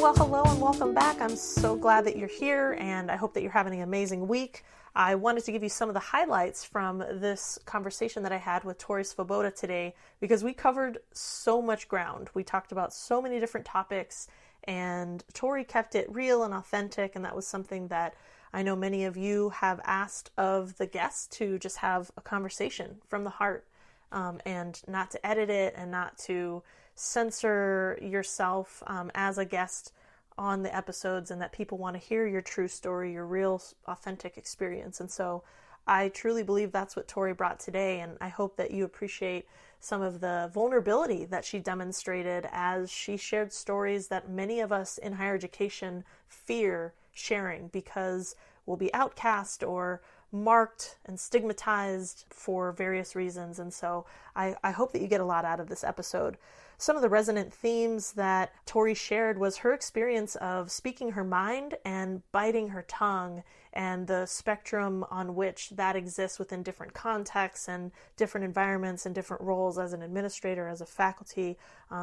Well, hello and welcome back. I'm so glad that you're here, and I hope that you're having an amazing week. I wanted to give you some of the highlights from this conversation that I had with Tori Svoboda today, because we covered so much ground. We talked about so many different topics, and Tori kept it real and authentic, and that was something that I know many of you have asked of the guests, to just have a conversation from the heart, and not to edit it and not to censor yourself as a guest on the episodes, and that people want to hear your true story, your real authentic experience. And so I truly believe that's what Tori brought today, and I hope that you appreciate some of the vulnerability that she demonstrated as she shared stories that many of us in higher education fear sharing, because we'll be outcast or marked and stigmatized for various reasons. And so I hope that you get a lot out of this episode. Some of the resonant themes that Tori shared was her experience of speaking her mind and biting her tongue, and the spectrum on which that exists within different contexts and different environments and different roles as an administrator, as a faculty.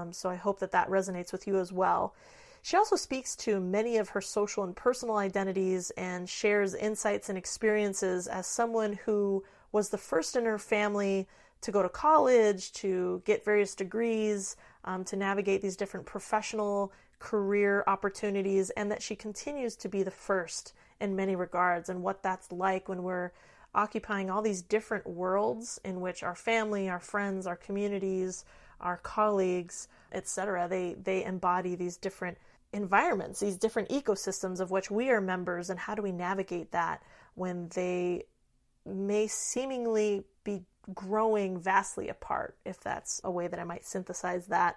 So I hope that that resonates with you as well. She also speaks to many of her social and personal identities and shares insights and experiences as someone who was the first in her family to go to college, to get various degrees, to navigate these different professional career opportunities, and that she continues to be the first in many regards, and what that's like when we're occupying all these different worlds in which our family, our friends, our communities, our colleagues, etc., they embody these different environments, these different ecosystems of which we are members, and how do we navigate that when they may seemingly be growing vastly apart, if that's a way that I might synthesize that.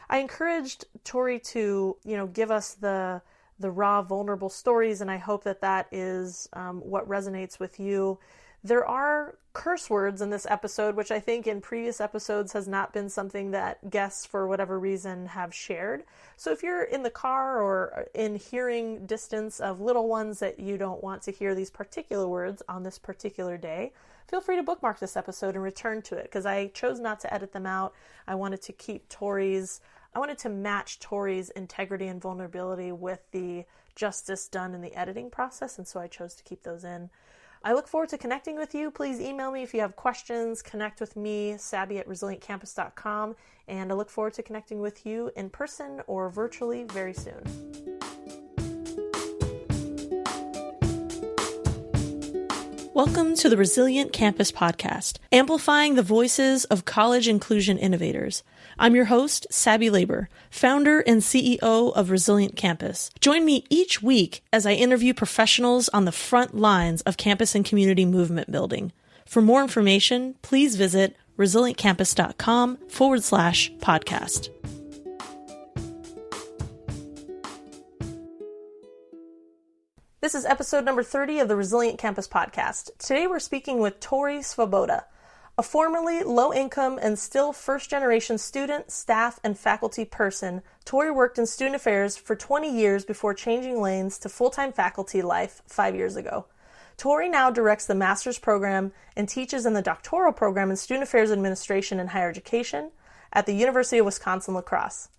I encouraged Tori to, give us the raw, vulnerable stories, and I hope that that is what resonates with you. There are curse words in this episode, which I think in previous episodes has not been something that guests, for whatever reason, have shared. So if you're in the car or in hearing distance of little ones that you don't want to hear these particular words on this particular day, feel free to bookmark this episode and return to it, because I chose not to edit them out. I wanted to match Tori's integrity and vulnerability with the justice done in the editing process, and so I chose to keep those in. I look forward to connecting with you. Please email me if you have questions. Connect with me, sabby@resilientcampus.com, and I look forward to connecting with you in person or virtually very soon. Welcome to the Resilient Campus Podcast, amplifying the voices of college inclusion innovators. I'm your host, Sabby Labor, founder and CEO of Resilient Campus. Join me each week as I interview professionals on the front lines of campus and community movement building. For more information, please visit resilientcampus.com/podcast. This is episode number 30 of the Resilient Campus Podcast. Today we're speaking with Tori Svoboda, a formerly low-income and still first-generation student, staff, and faculty person. Tori worked in student affairs for 20 years before changing lanes to full-time faculty life 5 years ago. Tori now directs the master's program and teaches in the doctoral program in student affairs administration and higher education at the University of Wisconsin-La Crosse.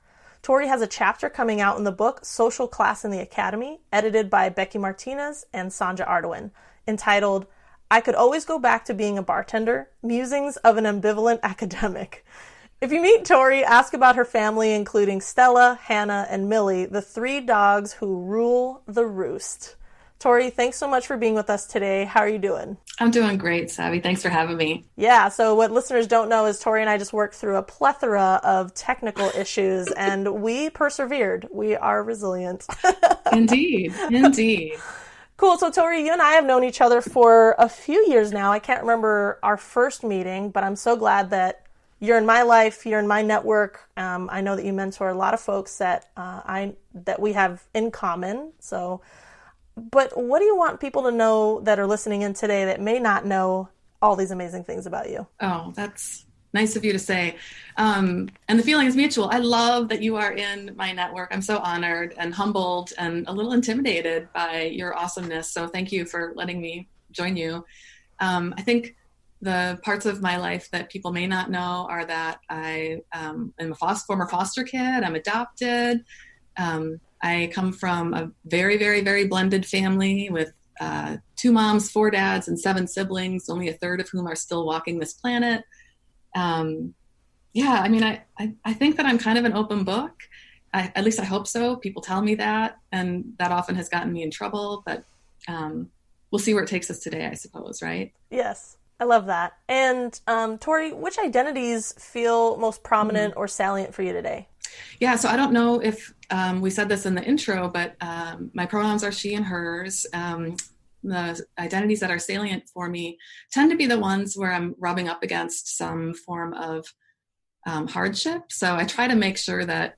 Tori has a chapter coming out in the book Social Class in the Academy, edited by Becky Martinez and Sonja Ardoin, entitled I Could Always Go Back to Being a Bartender, Musings of an Ambivalent Academic. If you meet Tori, ask about her family, including Stella, Hannah, and Millie, the 3 dogs who rule the roost. Tori, thanks so much for being with us today. How are you doing? I'm doing great, Sabby. Thanks for having me. Yeah, so what listeners don't know is Tori and I just worked through a plethora of technical issues, and we persevered. We are resilient. Indeed. Cool. So Tori, you and I have known each other for a few years now. I can't remember our first meeting, but I'm so glad that you're in my life, you're in my network. I know that you mentor a lot of folks that we have in common. But what do you want people to know that are listening in today that may not know all these amazing things about you? Oh, that's nice of you to say. And the feeling is mutual. I love that you are in my network. I'm so honored and humbled and a little intimidated by your awesomeness. So thank you for letting me join you. I think the parts of my life that people may not know are that I am a former foster kid. I'm adopted. I come from a very, very, very blended family with 2 moms, 4 dads, and 7 siblings, only a third of whom are still walking this planet. Yeah, I mean, I think that I'm kind of an open book. At least I hope so. People tell me that, and that often has gotten me in trouble, but we'll see where it takes us today, I suppose, right? Yes, I love that. And Tori, which identities feel most prominent or salient for you today? Yeah, so I don't know if we said this in the intro, but my pronouns are she and hers. The identities that are salient for me tend to be the ones where I'm rubbing up against some form of hardship. So I try to make sure that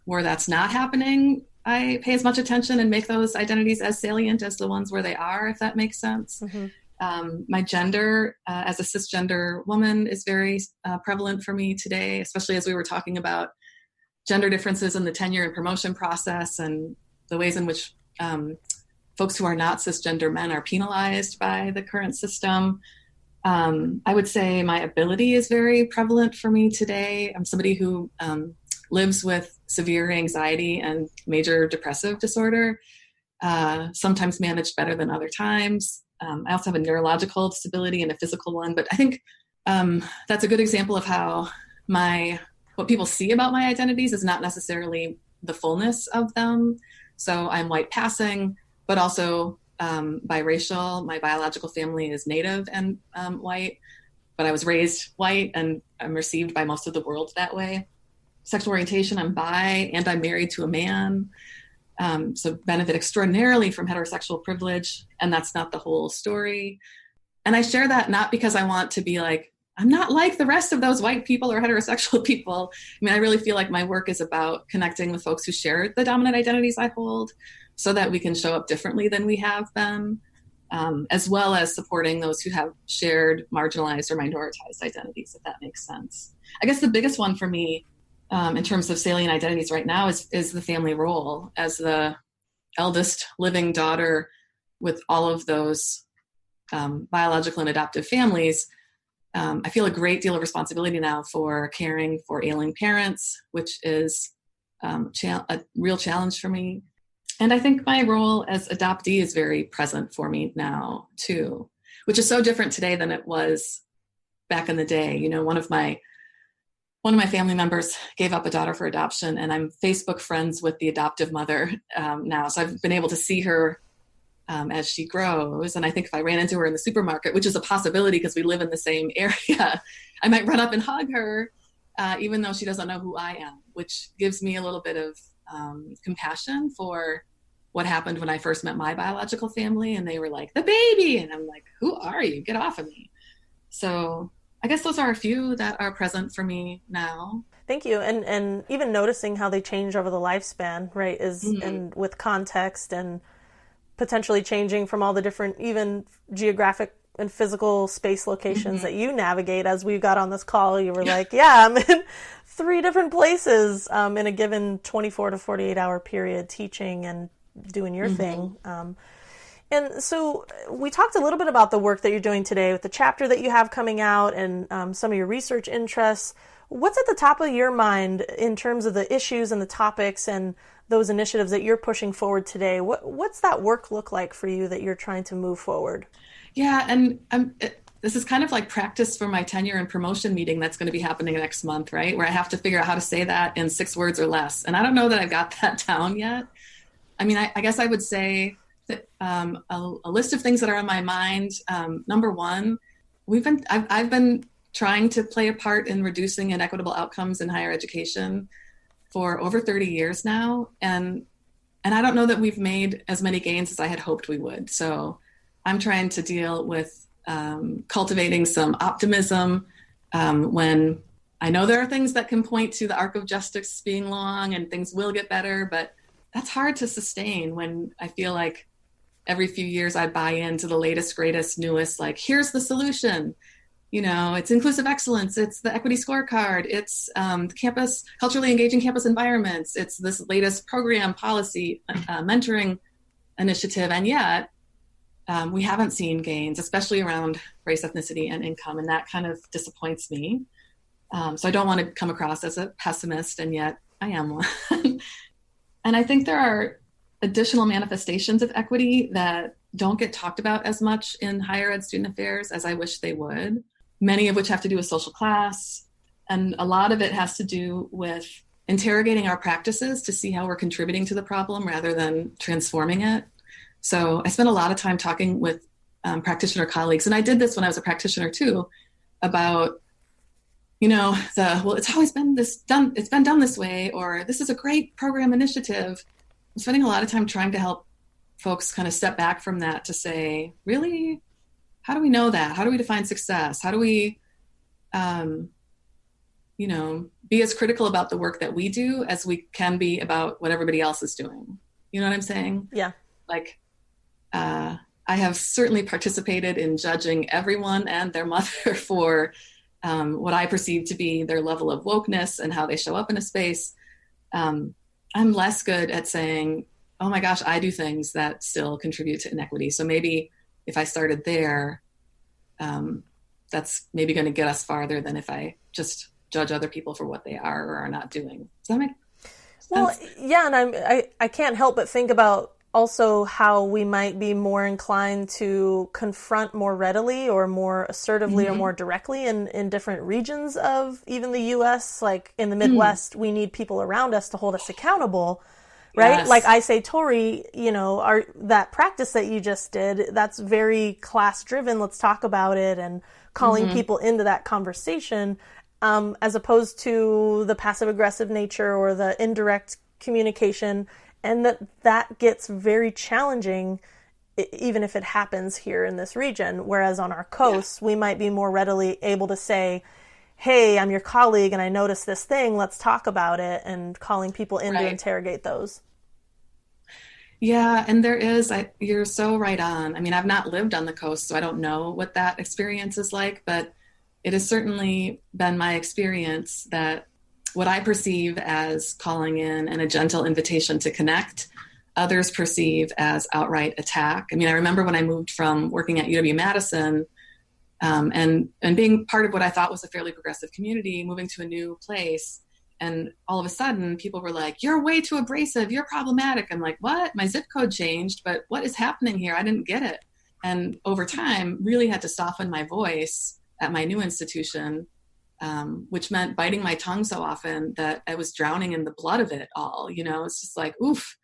where that's not happening, I pay as much attention and make those identities as salient as the ones where they are, if that makes sense. My gender as a cisgender woman is very prevalent for me today, especially as we were talking about gender differences in the tenure and promotion process and the ways in which folks who are not cisgender men are penalized by the current system. I would say my ability is very prevalent for me today. I'm somebody who lives with severe anxiety and major depressive disorder, sometimes managed better than other times. I also have a neurological disability and a physical one, but I think that's a good example of how what people see about my identities is not necessarily the fullness of them. So I'm white passing, but also biracial. My biological family is Native and white, but I was raised white and I'm received by most of the world that way. Sexual orientation, I'm bi and I'm married to a man. So benefit extraordinarily from heterosexual privilege, and that's not the whole story. And I share that not because I want to be like, I'm not like the rest of those white people or heterosexual people. I mean, I really feel like my work is about connecting with folks who share the dominant identities I hold so that we can show up differently than we have been, as well as supporting those who have shared marginalized or minoritized identities, if that makes sense. I guess the biggest one for me in terms of salient identities right now is the family role as the eldest living daughter with all of those biological and adoptive families. I feel a great deal of responsibility now for caring for ailing parents, which is a real challenge for me. And I think my role as adoptee is very present for me now too, which is so different today than it was back in the day. You know, one of my family members gave up a daughter for adoption, and I'm Facebook friends with the adoptive mother now. So I've been able to see her as she grows. And I think if I ran into her in the supermarket, which is a possibility because we live in the same area, I might run up and hug her, even though she doesn't know who I am, which gives me a little bit of compassion for what happened when I first met my biological family. And they were like, the baby. And I'm like, who are you? Get off of me. So I guess those are a few that are present for me now. Thank you. And even noticing how they change over the lifespan, right, is and with context and potentially changing from all the different even geographic and physical space locations that you navigate. As we got on this call, you were like, yeah, I'm in 3 different places in a given 24 to 48 hour period teaching and doing your thing. And so we talked a little bit about the work that you're doing today with the chapter that you have coming out and some of your research interests. What's at the top of your mind in terms of the issues and the topics and those initiatives that you're pushing forward today? What's that work look like for you that you're trying to move forward? Yeah, and this is kind of like practice for my tenure and promotion meeting that's going to be happening next month, right? Where I have to figure out how to say that in 6 words or less. And I don't know that I've got that down yet. I mean, I guess I would say that a list of things that are on my mind. Number one, I've been trying to play a part in reducing inequitable outcomes in higher education for over 30 years now. And I don't know that we've made as many gains as I had hoped we would. So I'm trying to deal with cultivating some optimism when I know there are things that can point to the arc of justice being long and things will get better, but that's hard to sustain when I feel like every few years I buy into the latest, greatest, newest, like, here's the solution. You know, it's inclusive excellence. It's the equity scorecard. It's campus, culturally engaging campus environments. It's this latest program, policy, mentoring initiative. And yet we haven't seen gains, especially around race, ethnicity, and income. And that kind of disappoints me. So I don't want to come across as a pessimist, and yet I am one. And I think there are additional manifestations of equity that don't get talked about as much in higher ed student affairs as I wish they would, many of which have to do with social class. And a lot of it has to do with interrogating our practices to see how we're contributing to the problem rather than transforming it. So I spent a lot of time talking with practitioner colleagues, and I did this when I was a practitioner too, about, it's always been it's been done this way, or this is a great program initiative. I'm spending a lot of time trying to help folks kind of step back from that to say, really, how do we know that? How do we define success? How do we, be as critical about the work that we do as we can be about what everybody else is doing? You know what I'm saying? Yeah. Like, I have certainly participated in judging everyone and their mother for what I perceive to be their level of wokeness and how they show up in a space. I'm less good at saying, oh my gosh, I do things that still contribute to inequity. So maybe if I started there, that's maybe going to get us farther than if I just judge other people for what they are or are not doing. Does that make sense? Well, yeah, and I can't help but think about also how we might be more inclined to confront more readily or more assertively or more directly in different regions of even the U.S. Like in the Midwest, we need people around us to hold us accountable, right? Yes. Like I say, Tori, that practice that you just did, that's very class driven. Let's talk about it, and calling people into that conversation, as opposed to the passive aggressive nature or the indirect communication. And that gets very challenging, even if it happens here in this region. Whereas on our coast, we might be more readily able to say, hey, I'm your colleague and I noticed this thing, let's talk about it, and calling people in to interrogate those. Yeah, and you're so right on. I mean, I've not lived on the coast, so I don't know what that experience is like, but it has certainly been my experience that what I perceive as calling in and a gentle invitation to connect, others perceive as outright attack. I mean, I remember when I moved from working at UW-Madison and being part of what I thought was a fairly progressive community, moving to a new place, and all of a sudden people were like, you're way too abrasive, you're problematic. I'm like, what? My zip code changed, but what is happening here? I didn't get it. And over time, really had to soften my voice at my new institution, which meant biting my tongue so often that I was drowning in the blood of it all. It's just like, oof,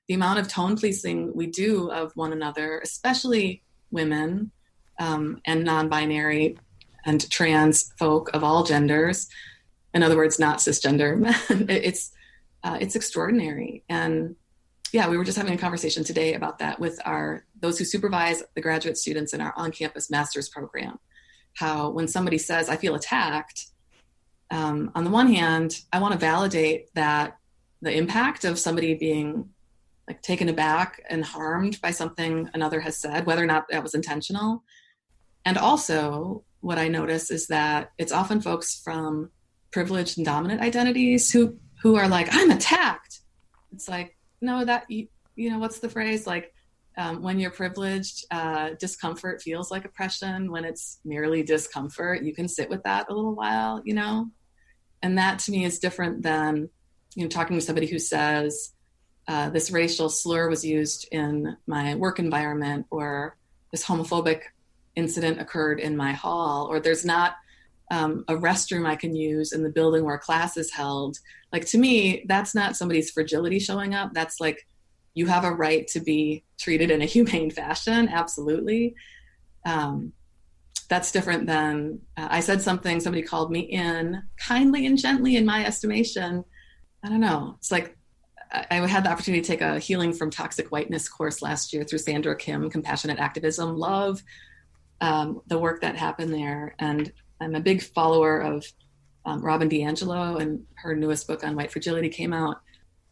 the amount of tone policing we do of one another, especially women and non-binary and trans folk of all genders. In other words, not cisgender men. It's extraordinary. And yeah, we were just having a conversation today about that with those who supervise the graduate students in our on-campus master's program. How when somebody says, I feel attacked, on the one hand, I want to validate that the impact of somebody being like taken aback and harmed by something another has said, whether or not that was intentional. And also what I notice is that it's often folks from privileged and dominant identities who are like, I'm attacked. It's like, no, that, what's the phrase? Like, when you're privileged, discomfort feels like oppression. When it's merely discomfort, you can sit with that a little while, and that to me is different than, talking to somebody who says, this racial slur was used in my work environment, or this homophobic incident occurred in my hall, or there's not a restroom I can use in the building where class is held. Like, to me, that's not somebody's fragility showing up. That's like, you have a right to be treated in a humane fashion. Absolutely. That's different than I said something, somebody called me in kindly and gently, in my estimation. I don't know. It's like, I had the opportunity to take a Healing from Toxic Whiteness course last year through Sandra Kim, Compassionate Activism. Love the work that happened there. And I'm a big follower of Robin DiAngelo, and her newest book on white fragility came out.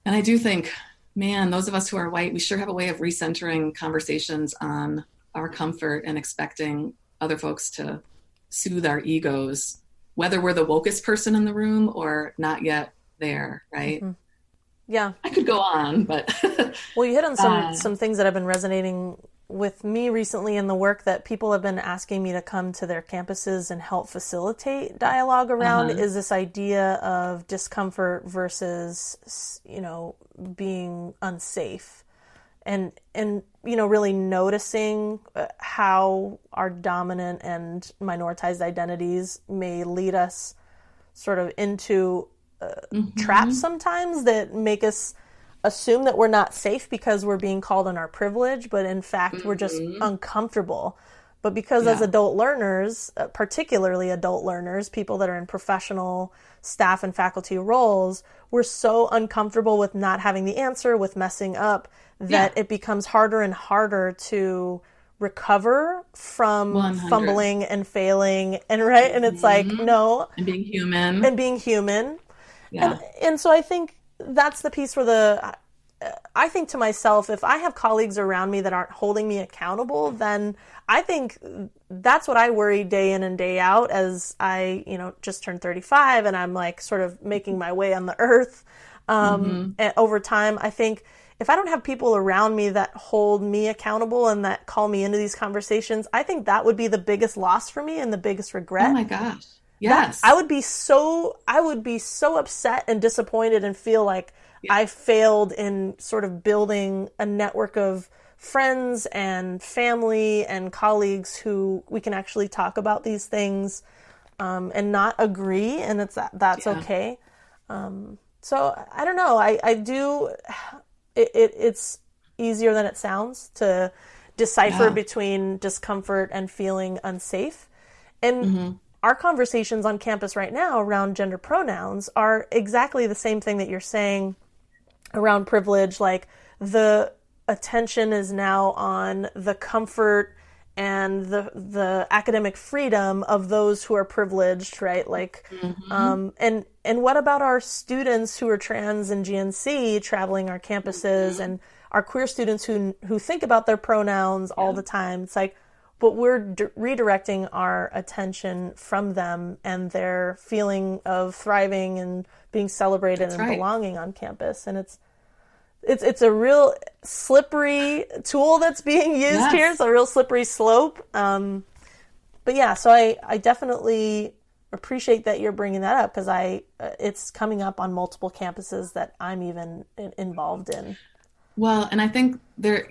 And I do think, man, those of us who are white, we sure have a way of recentering conversations on our comfort and expecting other folks to soothe our egos, whether we're the wokest person in the room or not yet there, right? Yeah. I could go on, but... Well, you hit on some things that have been resonating with me recently in the work that people have been asking me to come to their campuses and help facilitate dialogue around is this idea of discomfort versus, being unsafe. And really noticing how our dominant and minoritized identities may lead us sort of into traps sometimes that make us assume that we're not safe because we're being called on our privilege, but in fact we're just uncomfortable. But because as adult learners, particularly adult learners, people that are in professional staff and faculty roles, we're so uncomfortable with not having the answer, with messing up, that it becomes harder and harder to recover from 100. fumbling and failing. And it's like, no. And being human. Yeah. And so I think that's the piece where I think to myself, if I have colleagues around me that aren't holding me accountable, then I think that's what I worry day in and day out as I, just turned 35 and I'm like sort of making my way on the earth. And over time, I think if I don't have people around me that hold me accountable and that call me into these conversations, I think that would be the biggest loss for me and the biggest regret. Oh my gosh. Yes. I would be so upset and disappointed and feel like I failed in sort of building a network of friends and family and colleagues who we can actually talk about these things and not agree, and that's okay. So I don't know. I do. It's easier than it sounds to decipher between discomfort and feeling unsafe, and our conversations on campus right now around gender pronouns are exactly the same thing that you're saying around privilege. Like, the attention is now on the comfort and the academic freedom of those who are privileged, right? Like, and what about our students who are trans and GNC traveling our campuses and our queer students who think about their pronouns all the time? It's like, but we're redirecting our attention from them and their feeling of thriving and being celebrated and belonging on campus. And it's a real slippery tool that's being used here. It's a real slippery slope. But yeah, so I definitely appreciate that you're bringing that up, because it's coming up on multiple campuses that I'm even involved in. Well, and I think there,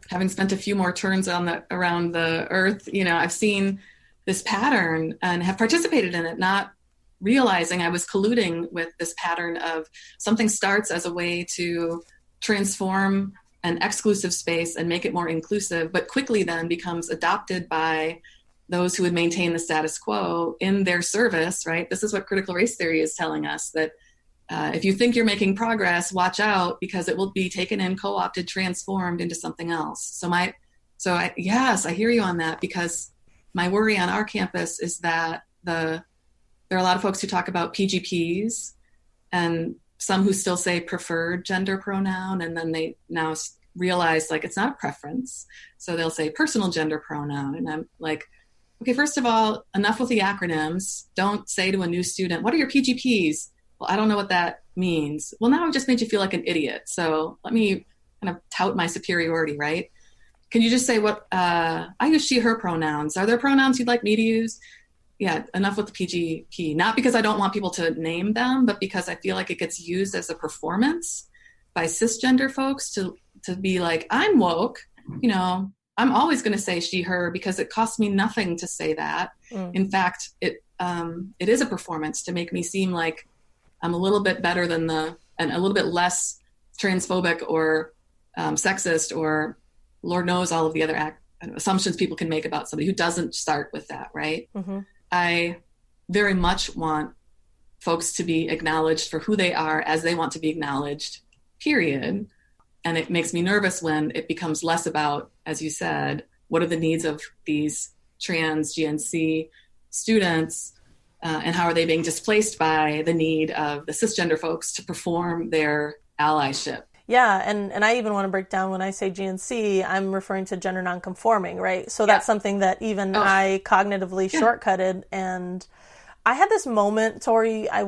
having spent a few more turns around the earth, I've seen this pattern and have participated in it, not realizing I was colluding with this pattern of something starts as a way to transform an exclusive space and make it more inclusive, but quickly then becomes adopted by those who would maintain the status quo in their service, right? This is what critical race theory is telling us, that if you think you're making progress, watch out, because it will be taken in, co-opted, transformed into something else. Yes, I hear you on that, because my worry on our campus is that there are a lot of folks who talk about PGPs and some who still say preferred gender pronoun, and then they now realize like it's not a preference. So they'll say personal gender pronoun. And I'm like, okay, first of all, enough with the acronyms. Don't say to a new student, what are your PGPs? Well, I don't know what that means. Well, now I've just made you feel like an idiot. So let me kind of tout my superiority, right? Can you just say I use she, her pronouns. Are there pronouns you'd like me to use? Yeah, enough with the PGP. Not because I don't want people to name them, but because I feel like it gets used as a performance by cisgender folks to be like, I'm woke, I'm always going to say she, her, because it costs me nothing to say that. In fact, it is a performance to make me seem like I'm a little bit better than and a little bit less transphobic or sexist, or Lord knows all of the other assumptions people can make about somebody who doesn't start with that, right? I very much want folks to be acknowledged for who they are as they want to be acknowledged, period. And it makes me nervous when it becomes less about, as you said, what are the needs of these trans GNC students, and how are they being displaced by the need of the cisgender folks to perform their allyship. Yeah, and I even want to break down, when I say GNC, I'm referring to gender nonconforming, right? So that's something that even I cognitively shortcutted, and I had this moment, Tori. I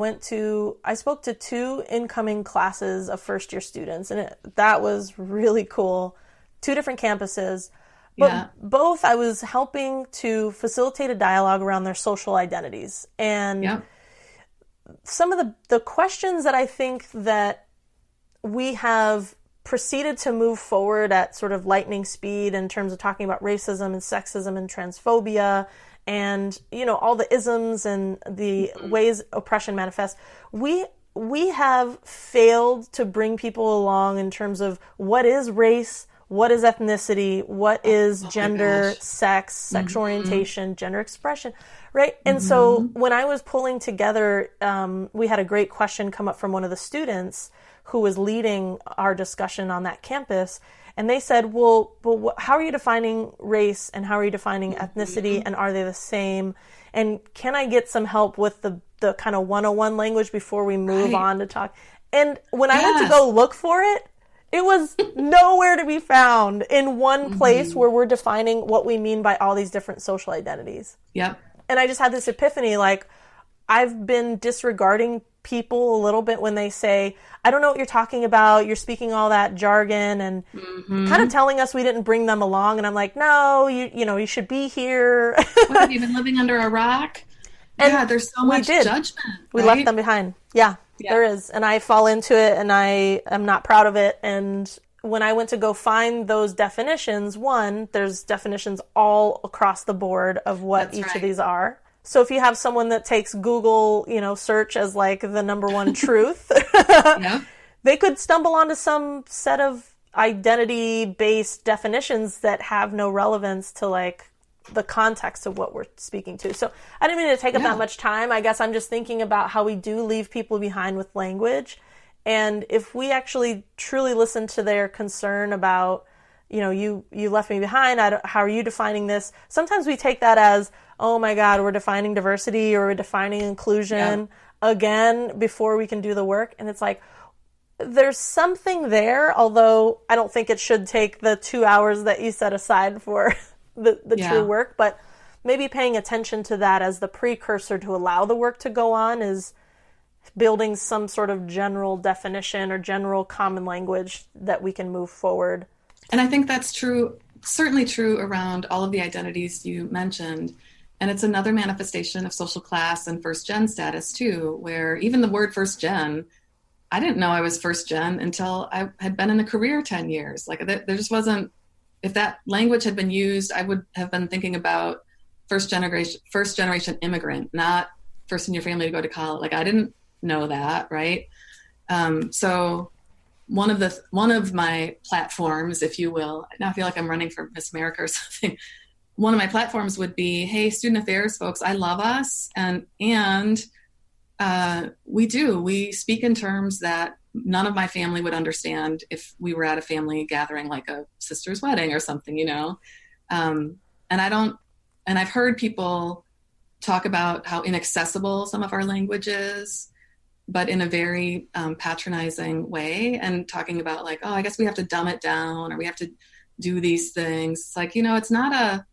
spoke to two incoming classes of first year students, and that was really cool. Two different campuses, but both I was helping to facilitate a dialogue around their social identities. And some of the questions that I think that we have proceeded to move forward at sort of lightning speed in terms of talking about racism and sexism and transphobia and, you know, all the isms and the ways oppression manifests, we have failed to bring people along in terms of what is race, what is ethnicity, what is gender, sex, sexual orientation, gender expression, right? And so when I was pulling together, we had a great question come up from one of the students who was leading our discussion on that campus. And they said, well, how are you defining race and how are you defining ethnicity and are they the same? And can I get some help with the kind of 101 language before we move on to talk? And when I went to go look for it, it was nowhere to be found in one place where we're defining what we mean by all these different social identities. Yep. And I just had this epiphany, like, I've been disregarding people a little bit when they say, I don't know what you're talking about. You're speaking all that jargon and kind of telling us we didn't bring them along. And I'm like, no, you should be here. What, have you been living under a rock? And there's so much judgment. We left them behind. Yeah, there is. And I fall into it and I am not proud of it. And when I went to go find those definitions, there's definitions all across the board of what each of these are. So if you have someone that takes Google, search as like the number one truth, they could stumble onto some set of identity-based definitions that have no relevance to like the context of what we're speaking to. So I didn't mean to take up that much time. I guess I'm just thinking about how we do leave people behind with language. And if we actually truly listen to their concern about, you left me behind, how are you defining this? Sometimes we take that as, oh my God, we're defining diversity or we're defining inclusion again before we can do the work. And it's like, there's something there, although I don't think it should take the 2 hours that you set aside for the true work. But maybe paying attention to that as the precursor to allow the work to go on is building some sort of general definition or general common language that we can move forward. And I think that's true, certainly true around all of the identities you mentioned. And it's another manifestation of social class and first gen status too, where even the word first gen, I didn't know I was first gen until I had been in a career 10 years. Like there just wasn't, if that language had been used, I would have been thinking about first generation immigrant, not first in your family to go to college. Like I didn't know that, right? So one of my platforms, if you will, now I feel like I'm running for Miss America or something. One of my platforms would be, hey, student affairs folks, I love us. And we speak in terms that none of my family would understand if we were at a family gathering, like a sister's wedding or something, and I've heard people talk about how inaccessible some of our language is, but in a very patronizing way, and talking about like, oh, I guess we have to dumb it down or we have to do these things. It's like, it's not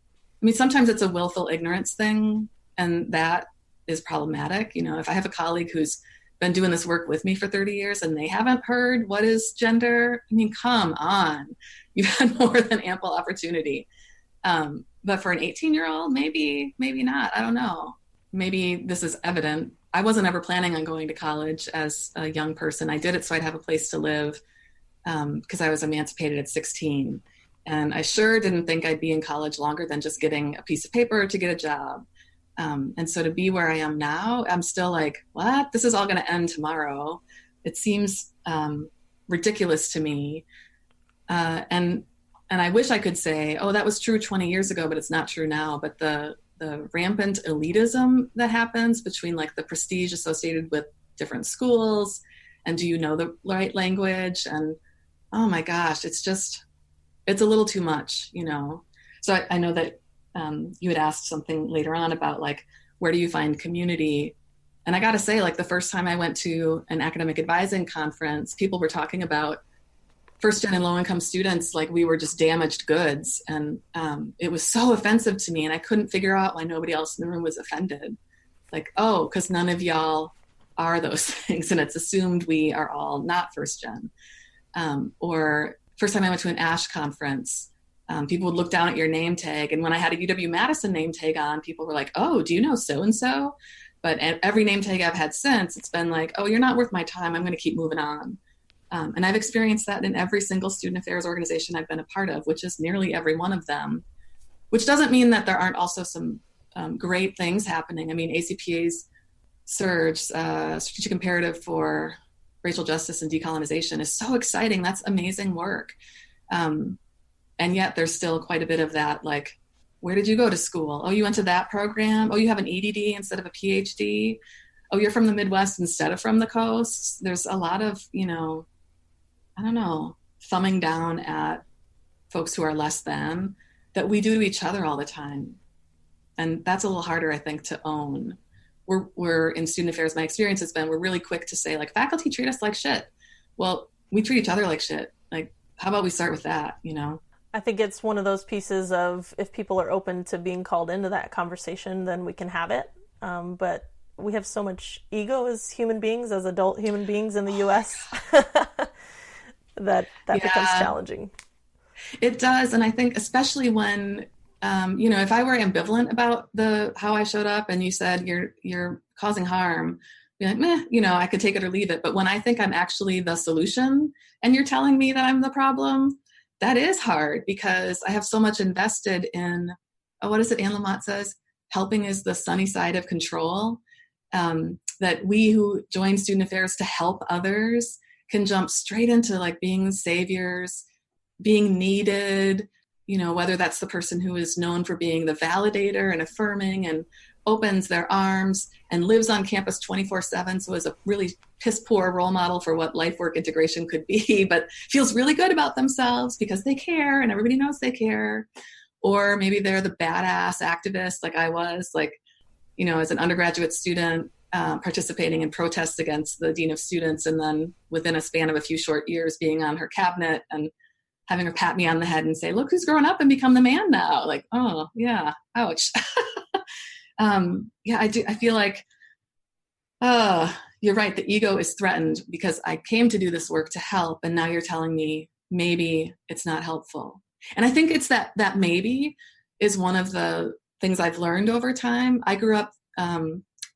sometimes it's a willful ignorance thing, and that is problematic. If I have a colleague who's been doing this work with me for 30 years and they haven't heard what is gender, come on, you've had more than ample opportunity. But for an 18-year-old, maybe not. I don't know. Maybe this is evident. I wasn't ever planning on going to college as a young person. I did it so I'd have a place to live because I was emancipated at 16. And I sure didn't think I'd be in college longer than just getting a piece of paper to get a job. And so to be where I am now, I'm still like, what? This is all going to end tomorrow. It seems ridiculous to me. And I wish I could say, oh, that was true 20 years ago, but it's not true now. But the rampant elitism that happens between like the prestige associated with different schools and do you know the right language? And oh my gosh, it's a little too much, So I know that you had asked something later on about like, where do you find community? And I got to say, like the first time I went to an academic advising conference, people were talking about first gen and low income students, like we were just damaged goods. And it was so offensive to me. And I couldn't figure out why nobody else in the room was offended. like, oh, because none of y'all are those things, and it's assumed we are all not first gen. Or first time I went to an ASH conference, people would look down at your name tag, and when I had a UW-Madison name tag on, people were like, oh, do you know so-and-so? But every name tag I've had since, it's been like, oh, you're not worth my time, I'm going to keep moving on. And I've experienced that in every single student affairs organization I've been a part of, which is nearly every one of them, which doesn't mean that there aren't also some great things happening. I mean, ACPA's surge, strategic imperative for racial justice and decolonization, is so exciting. That's amazing work. And yet there's still quite a bit of that, like, where did you go to school? Oh, you went to that program? Oh, you have an EDD instead of a PhD? Oh, you're from the Midwest instead of from the coast? There's a lot of, I don't know, thumbing down at folks who are less than that we do to each other all the time. And that's a little harder, I think, to own. We're in student affairs, my experience has been, we're really quick to say, like, faculty treat us like shit. Well, we treat each other like shit. Like, how about we start with that, I think it's one of those pieces of, if people are open to being called into that conversation, then we can have it. But we have so much ego as human beings, as adult human beings in the U.S., that becomes challenging. It does. And I think especially when, if I were ambivalent about how I showed up and you said you're causing harm, be like, meh, I could take it or leave it. But when I think I'm actually the solution and you're telling me that I'm the problem, that is hard, because I have so much invested in, what is it Anne Lamott says? Helping is the sunny side of control. That we who join student affairs to help others can jump straight into, like, being saviors, being needed, whether that's the person who is known for being the validator and affirming and opens their arms and lives on campus 24/7, so is a really piss poor role model for what life work integration could be, but feels really good about themselves because they care and everybody knows they care. Or maybe they're the badass activist, like I was, like, as an undergraduate student, participating in protests against the dean of students, and then within a span of a few short years being on her cabinet and having her pat me on the head and say, look who's grown up and become the man now. Like, oh yeah, ouch. I do. I feel like, you're right. The ego is threatened because I came to do this work to help. And now you're telling me maybe it's not helpful. And I think it's that maybe is one of the things I've learned over time. I grew up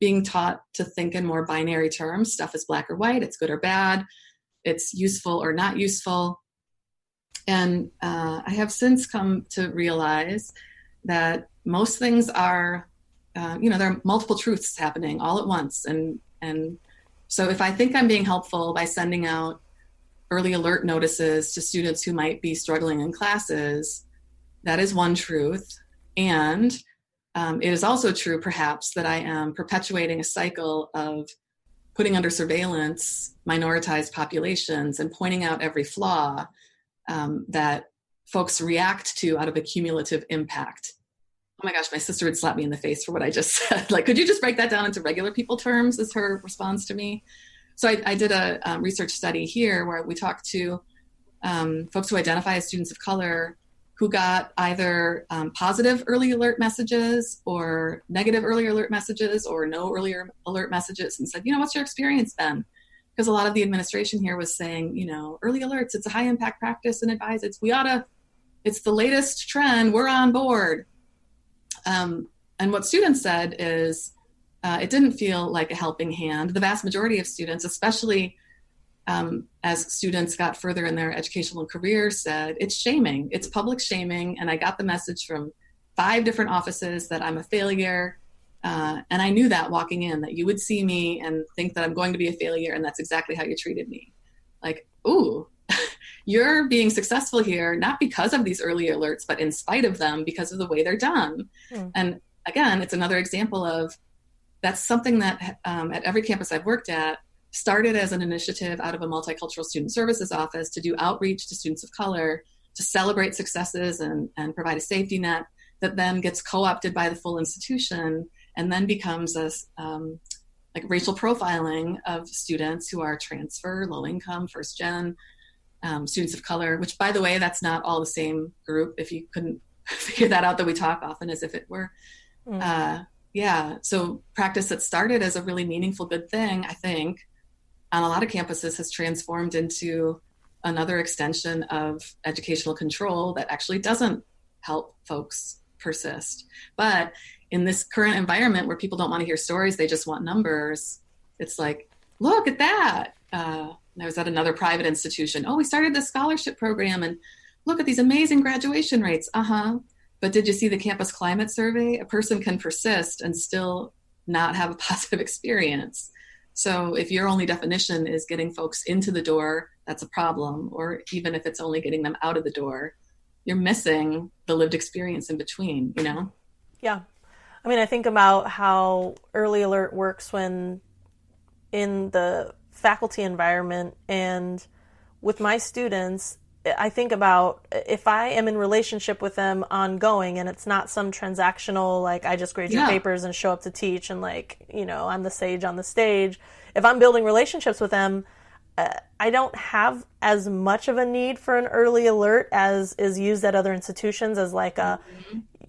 being taught to think in more binary terms. Stuff is black or white. It's good or bad. It's useful or not useful. And I have since come to realize that most things are, there are multiple truths happening all at once. And so if I think I'm being helpful by sending out early alert notices to students who might be struggling in classes, that is one truth. And it is also true, perhaps, that I am perpetuating a cycle of putting under surveillance minoritized populations and pointing out every flaw that folks react to out of a cumulative impact. Oh my gosh, my sister would slap me in the face for what I just said. Like, could you just break that down into regular people terms, is her response to me. So I did a research study here where we talked to folks who identify as students of color who got either positive early alert messages or negative early alert messages or no early alert messages, and said, what's your experience been? Because a lot of the administration here was saying, early alerts, it's a high impact practice and advise it's the latest trend, we're on board. And what students said is it didn't feel like a helping hand. The vast majority of students, especially as students got further in their educational careers, said it's shaming, it's public shaming. And I got the message from 5 different offices that I'm a failure. And I knew that walking in, that you would see me and think that I'm going to be a failure. And that's exactly how you treated me. Like, ooh, you're being successful here, not because of these early alerts, but in spite of them, because of the way they're done. And again, it's another example of that's something that at every campus I've worked at started as an initiative out of a multicultural student services office to do outreach to students of color, to celebrate successes and provide a safety net that then gets co-opted by the full institution and then becomes a like racial profiling of students who are transfer, low income, first gen, students of color, which, by the way, that's not all the same group. If you couldn't figure that out, that we talk often as if it were. Yeah. So practice that started as a really meaningful, good thing, I think, on a lot of campuses has transformed into another extension of educational control that actually doesn't help folks persist. But in this current environment where people don't want to hear stories, they just want numbers, it's like, look at that. I was at another private institution. Oh, we started this scholarship program and look at these amazing graduation rates. Uh-huh. But did you see the campus climate survey? A person can persist and still not have a positive experience. So if your only definition is getting folks into the door, that's a problem. Or even if it's only getting them out of the door, you're missing the lived experience in between, you know? Yeah. I mean, I think about how early alert works when in the faculty environment and with my students, I think about if I am in relationship with them ongoing and it's not some transactional, like I just grade your papers and show up to teach and like, you know, I'm the sage on the stage. If I'm building relationships with them, I don't have as much of a need for an early alert as is used at other institutions as like a,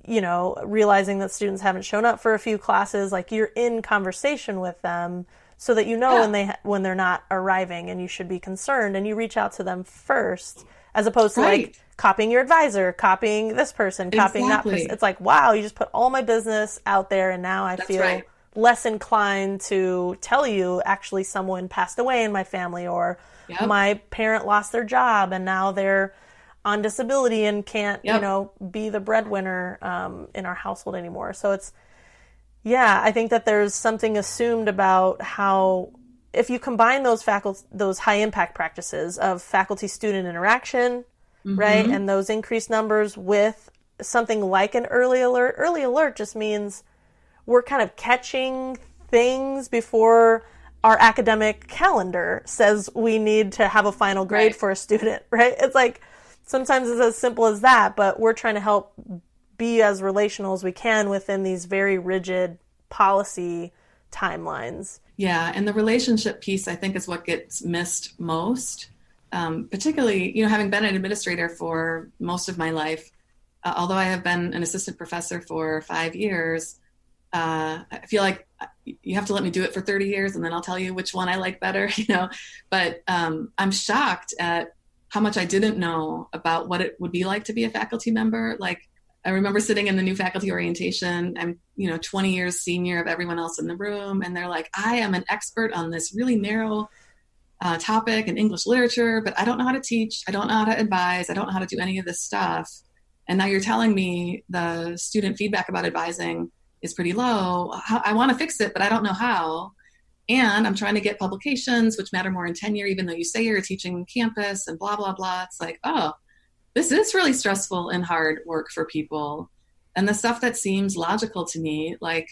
you know, realizing that students haven't shown up for a few classes, like you're in conversation with them so that you know when they're not arriving and you should be concerned and you reach out to them first as opposed to like copying your advisor, copying this person, copying that person. It's like, wow, you just put all my business out there and now I feel less inclined to tell you actually someone passed away in my family or my parent lost their job and now they're on disability and can't, you know, be the breadwinner in our household anymore. So it's, I think that there's something assumed about how if you combine those high impact practices of faculty student interaction, right, and those increased numbers with something like an early alert just means we're kind of catching things before our academic calendar says we need to have a final grade for a student, right? It's like sometimes it's as simple as that, but we're trying to help be as relational as we can within these very rigid policy timelines. Yeah, and the relationship piece, I think, is what gets missed most, particularly, you know, having been an administrator for most of my life, although I have been an assistant professor for 5 years, I feel like you have to let me do it for 30 years and then I'll tell you which one I like better, you know, but I'm shocked at how much I didn't know about what it would be like to be a faculty member. Like, I remember sitting in the new faculty orientation. I'm, 20 years senior of everyone else in the room. And they're like, I am an expert on this really narrow topic in English literature, but I don't know how to teach. I don't know how to advise. I don't know how to do any of this stuff. And now you're telling me the student feedback about advising is pretty low. I want to fix it, but I don't know how. And I'm trying to get publications, which matter more in tenure, even though you say you're teaching campus and blah, blah, blah. It's like, oh, this is really stressful and hard work for people. And the stuff that seems logical to me, like,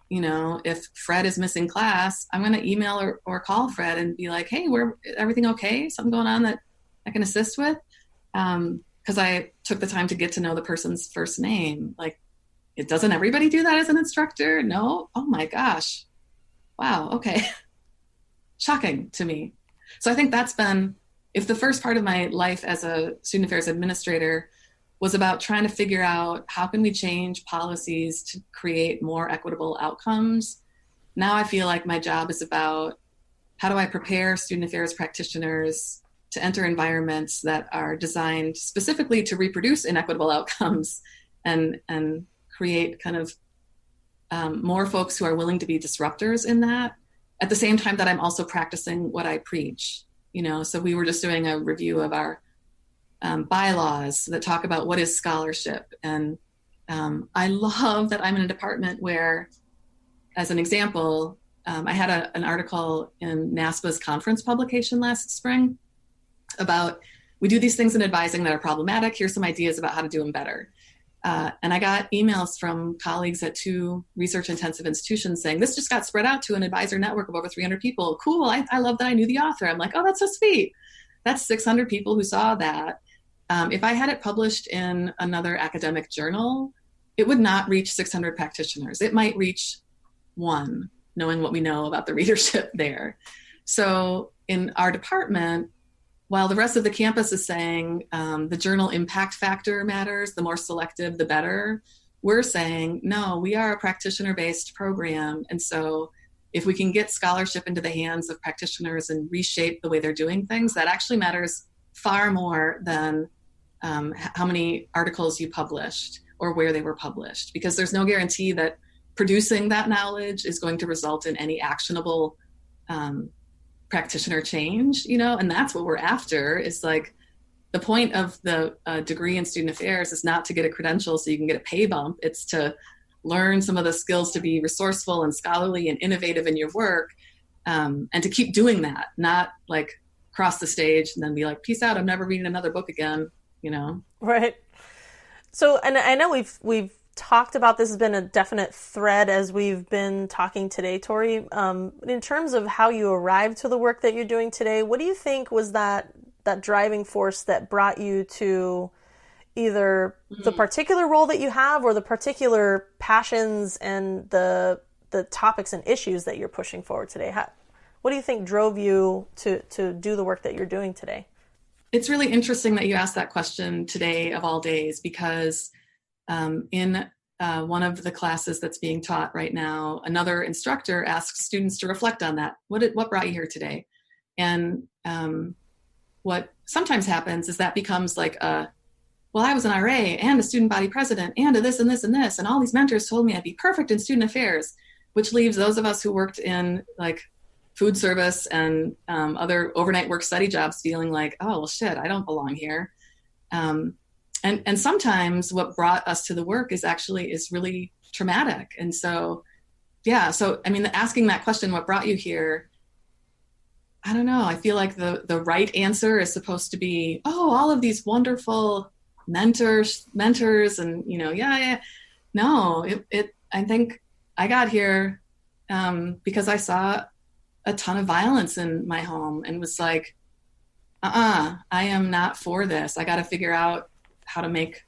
if Fred is missing class, I'm going to email or call Fred and be like, hey, everything okay? Something going on that I can assist with? Because I took the time to get to know the person's first name. Like, doesn't everybody do that as an instructor? No? Oh my gosh. Wow. Okay. Shocking to me. So I think that's been, if the first part of my life as a student affairs administrator was about trying to figure out how can we change policies to create more equitable outcomes, now I feel like my job is about how do I prepare student affairs practitioners to enter environments that are designed specifically to reproduce inequitable outcomes and create kind of more folks who are willing to be disruptors in that, at the same time that I'm also practicing what I preach. So we were just doing a review of our bylaws that talk about what is scholarship. And I love that I'm in a department where, as an example, I had an article in NASPA's conference publication last spring about, we do these things in advising that are problematic. Here's some ideas about how to do them better. And I got emails from colleagues at 2 research-intensive institutions saying, this just got spread out to an advisor network of over 300 people. Cool, I love that I knew the author. I'm like, oh, that's so sweet. That's 600 people who saw that. If I had it published in another academic journal, it would not reach 600 practitioners. It might reach 1, knowing what we know about the readership there. So in our department, while the rest of the campus is saying the journal impact factor matters, the more selective, the better, we're saying, no, we are a practitioner-based program. And so if we can get scholarship into the hands of practitioners and reshape the way they're doing things, that actually matters far more than how many articles you published or where they were published, because there's no guarantee that producing that knowledge is going to result in any actionable practitioner change, and that's what we're after. Is like, the point of the degree in student affairs is not to get a credential so you can get a pay bump. It's to learn some of the skills to be resourceful and scholarly and innovative in your work, and to keep doing that, not like cross the stage and then be like, peace out, I'm never reading another book again, Right. So, and I know we've talked about this, has been a definite thread as we've been talking today, Tori. In terms of how you arrived to the work that you're doing today, what do you think was that driving force that brought you to either the particular role that you have or the particular passions and the topics and issues that you're pushing forward today? What do you think drove you to do the work that you're doing today? It's really interesting that you asked that question today of all days, because in one of the classes that's being taught right now, another instructor asks students to reflect on that. What brought you here today? And what sometimes happens is that becomes like well, I was an RA and a student body president and a this and this and this, and all these mentors told me I'd be perfect in student affairs, which leaves those of us who worked in like food service and other overnight work study jobs feeling like, oh, well, shit, I don't belong here. And sometimes what brought us to the work is really traumatic. And so, asking that question, what brought you here? I don't know. I feel like the right answer is supposed to be, oh, all of these wonderful mentors and, yeah. No, I think I got here because I saw a ton of violence in my home and was like, I am not for this. I got to figure out how to make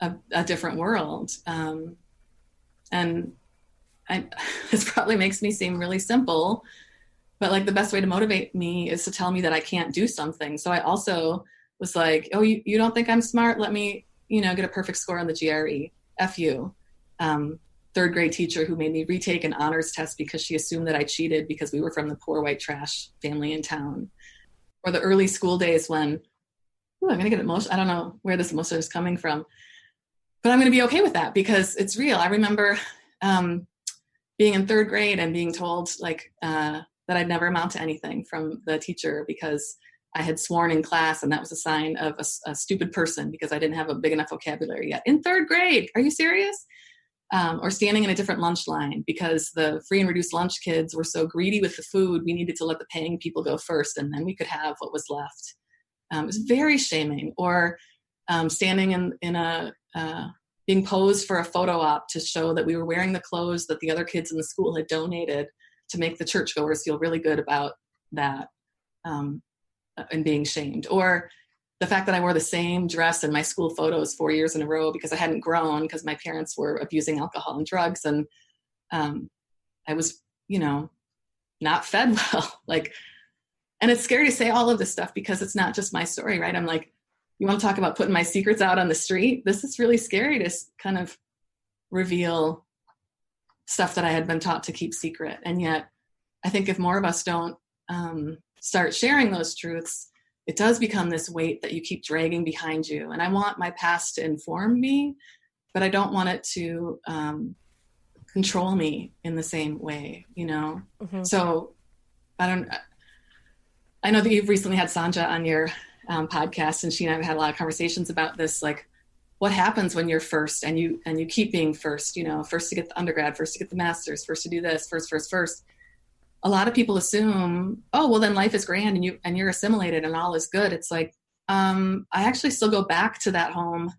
a different world. This probably makes me seem really simple, but like the best way to motivate me is to tell me that I can't do something. So I also was like, oh, you don't think I'm smart? Let me, get a perfect score on the GRE. F you. Third grade teacher who made me retake an honors test because she assumed that I cheated because we were from the poor white trash family in town. Or the early school days when, I'm going to get emotional. I don't know where this emotion is coming from, but I'm going to be okay with that because it's real. I remember being in third grade and being told that I'd never amount to anything from the teacher because I had sworn in class and that was a sign of a stupid person because I didn't have a big enough vocabulary yet. In third grade, are you serious? Or standing in a different lunch line because the free and reduced lunch kids were so greedy with the food, we needed to let the paying people go first and then we could have what was left. It was very shaming. Or standing in a being posed for a photo op to show that we were wearing the clothes that the other kids in the school had donated to make the churchgoers feel really good about that, and being shamed. Or the fact that I wore the same dress in my school photos 4 years in a row because I hadn't grown because my parents were abusing alcohol and drugs. And I was, not fed well. And it's scary to say all of this stuff because it's not just my story, right? I'm like, you want to talk about putting my secrets out on the street? This is really scary to kind of reveal stuff that I had been taught to keep secret. And yet I think if more of us don't start sharing those truths, it does become this weight that you keep dragging behind you. And I want my past to inform me, but I don't want it to control me in the same way, Mm-hmm. So I know that you've recently had Sonja on your podcast, and she and I have had a lot of conversations about this, like what happens when you're first and you keep being first, first to get the undergrad, first to get the master's, first to do this, first. A lot of people assume, oh, well then life is grand and you're assimilated and all is good. It's like, I actually still go back to that home